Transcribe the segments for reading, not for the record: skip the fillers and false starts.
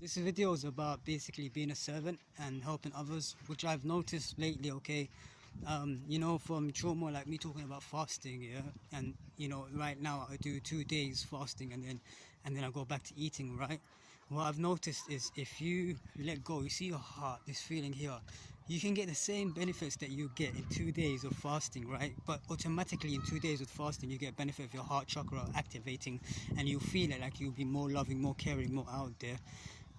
This video is about basically being a servant and helping others, which I've noticed lately, okay? From trauma, like me talking about fasting, yeah? And, right now I do 2 days fasting and then I go back to eating, right? What I've noticed is if you let go, you see your heart, this feeling here, you can get the same benefits that you get in 2 days of fasting, right? But automatically in 2 days of fasting, you get benefit of your heart chakra activating and you feel it like you'll be more loving, more caring, more out there.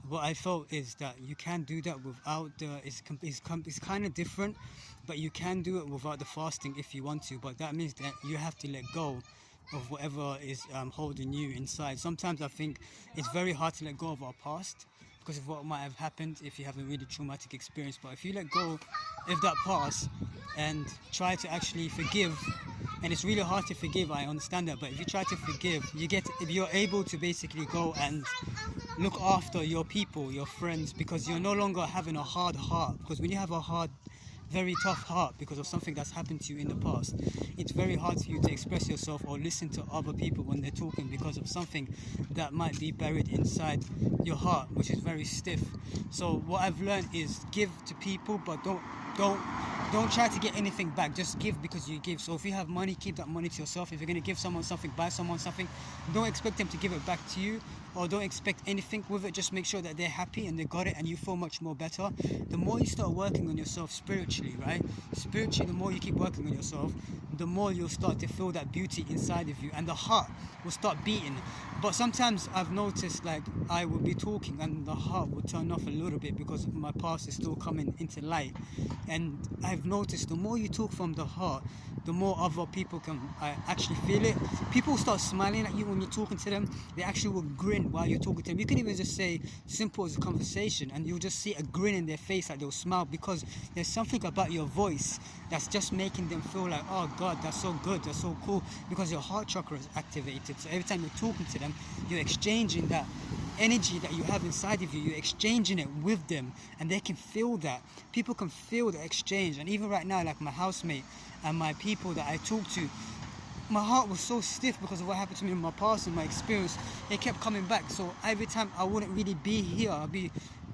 What I felt is that you can do that without it's kind of different, but you can do it without the fasting if you want to, but that means that you have to let go of whatever is holding you inside. Sometimes I think it's very hard to let go of our past because of what might have happened if you have a really traumatic experience, but if you let go of that past and try to actually forgive, and it's really hard to forgive, I understand that, but if you try to forgive, you're able to basically go and look after your people, your friends, because you're no longer having a hard heart. Because when you have a hard, very tough heart because of something that's happened to you in the past, it's very hard for you to express yourself or listen to other people when they're talking because of something that might be buried inside your heart, which is very stiff. So what I've learned is give to people, but don't try to get anything back. Just give because you give. So if you have money, keep that money to yourself. If you're going to give someone something, buy someone something, don't expect them to give it back to you, or don't expect anything with it. Just make sure that they're happy and they got it and you feel much more better. The more you start working on yourself spiritually, right? Spiritually, the more you keep working on yourself, the more you'll start to feel that beauty inside of you and the heart will start beating. But sometimes I've noticed, like, I will be talking and the heart will turn off a little bit because my past is still coming into light. And I've noticed the more you talk from the heart, the more other people can actually feel it. People start smiling at you when you're talking to them. They actually will grin while you're talking to them. You can even just say simple as a conversation and you'll just see a grin in their face, like they'll smile, because there's something about your voice that's just making them feel like, oh God, that's so good, that's so cool, because your heart chakra is activated. So every time you're talking to them, you're exchanging that energy that you have inside of you, you're exchanging it with them, and they can feel that. People can feel the exchange. And even right now, like my housemate and my people that I talk to, my heart was so stiff because of what happened to me in my past and my experience. It kept coming back, so every time I wouldn't really be here, I'd be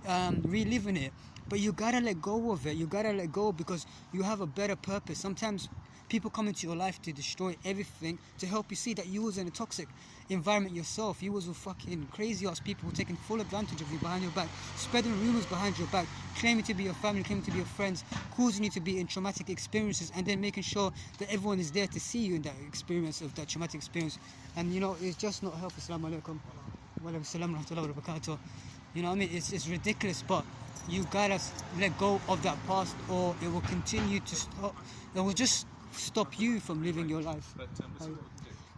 reliving it. But you gotta let go of it. You gotta let go because you have a better purpose. Sometimes people come into your life to destroy everything, to help you see that you was in a toxic environment yourself. You was with fucking crazy ass people taking full advantage of you behind your back, spreading rumors behind your back, claiming to be your family, claiming to be your friends, causing you to be in traumatic experiences, and then making sure that everyone is there to see you in that experience, of that traumatic experience. And it's just not helpful. Assalamu alaikum wa alaikum salam wa rahmatullahi wa barakatuh. You know what I mean? It's ridiculous, but you gotta let go of that past, or it will continue to stop. It will just stop you from living your life.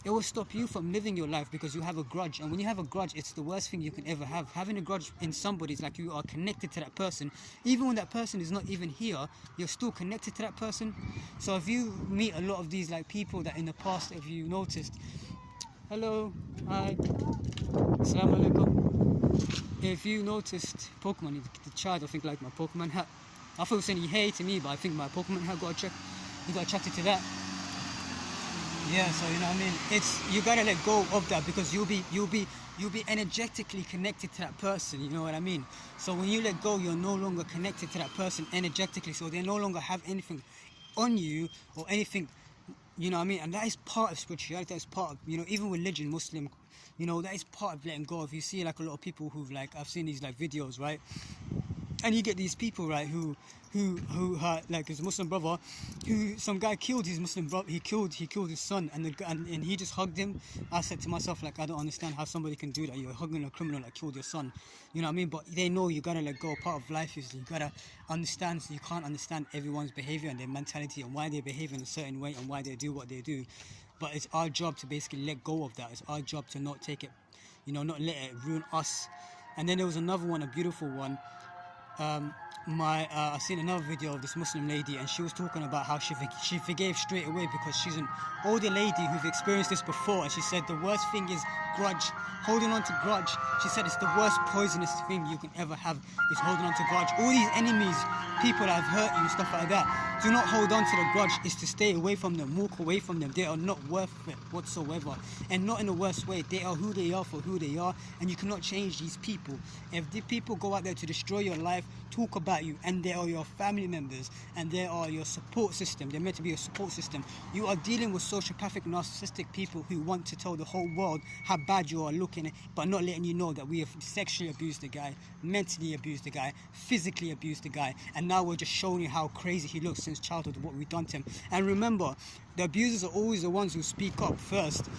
It will stop you from living your life because you have a grudge. And when you have a grudge, it's the worst thing you can ever have. Having a grudge in somebody is like you are connected to that person. Even when that person is not even here, you're still connected to that person. So if you meet a lot of these like people that in the past, if you noticed, hello, hi, assalamu alaikum. If you noticed Pokemon, the child I think like my Pokemon hat. I thought he was saying hey to me, but I think my Pokemon hat he got attracted to that. Yeah, so you know what I mean. You gotta let go of that because you'll be energetically connected to that person. You know what I mean. So when you let go, you're no longer connected to that person energetically. So they no longer have anything on you or anything. You know what I mean. And that is part of spirituality. That is part of even religion, Muslim. That is part of letting go. If you see like a lot of people who've like I've seen these like videos, right? And you get these people, right, who like his Muslim brother, who some guy killed his Muslim brother. He killed his son, and he just hugged him. I said to myself, like, I don't understand how somebody can do that. You're hugging a criminal that killed your son. You know what I mean? But they know you gotta let go. Part of life is you gotta understand. So you can't understand everyone's behavior and their mentality and why they behave in a certain way and why they do what they do. But it's our job to basically let go of that. It's our job to not take it, not let it ruin us. And then there was another one, a beautiful one. I seen another video of this Muslim lady, and she was talking about how she forgave straight away because she's an older lady who's experienced this before, and she said the worst thing is grudge, holding on to grudge. She said it's the worst poisonous thing you can ever have is holding on to grudge. All these enemies, people that have hurt you, stuff like that, Do not hold on to the grudge. Is to stay away from them, walk away from them. They are not worth it whatsoever, and not in the worst way. They are who they are for who they are, and you cannot change these people. If the people go out there to destroy your life, talk about you, and they are your family members, and they are your support system. They're meant to be your support system. You are dealing with sociopathic, narcissistic people who want to tell the whole world how bad you are looking, but not letting you know that we have sexually abused the guy, mentally abused the guy, physically abused the guy, and now we're just showing you how crazy he looks since childhood, what we've done to him. And remember, the abusers are always the ones who speak up first.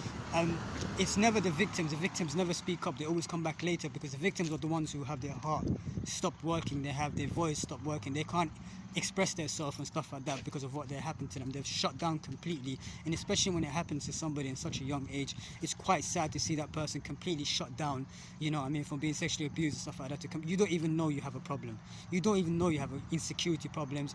It's never the victims. The victims never speak up. They always come back later, because the victims are the ones who have their heart stopped working. They have their voice stopped working. They can't express themselves and stuff like that because of what happened to them. They've shut down completely, and especially when it happens to somebody in such a young age, it's quite sad to see that person completely shut down, you know what I mean, from being sexually abused and stuff like that. You don't even know you have a problem. You don't even know you have insecurity problems,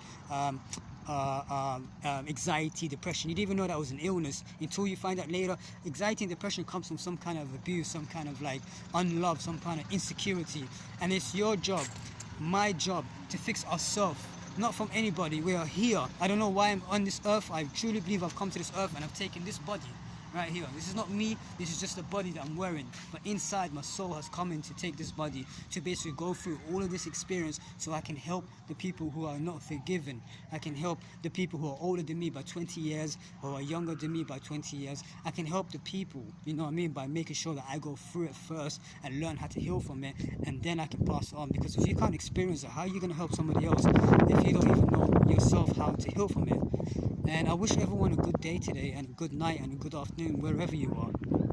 anxiety, depression. You didn't even know that was an illness until you find out later. Anxiety and depression comes from some kind of abuse, some kind of like unlove, some kind of insecurity, and it's your job, my job, to fix ourselves, not from anybody. We are here. I don't know why I'm on this earth. I truly believe I've come to this earth and I've taken this body right here. This is not me, this is just the body that I'm wearing, but inside my soul has come in to take this body to basically go through all of this experience so I can help the people who are not forgiven. I can help the people who are older than me by 20 years or are younger than me by 20 years. I can help the people, you know what I mean, by making sure that I go through it first and learn how to heal from it, and then I can pass it on. Because if you can't experience it, how are you going to help somebody else if you don't even know yourself how to heal from it? And I wish everyone a good day today, and a good night, and a good afternoon, wherever you are.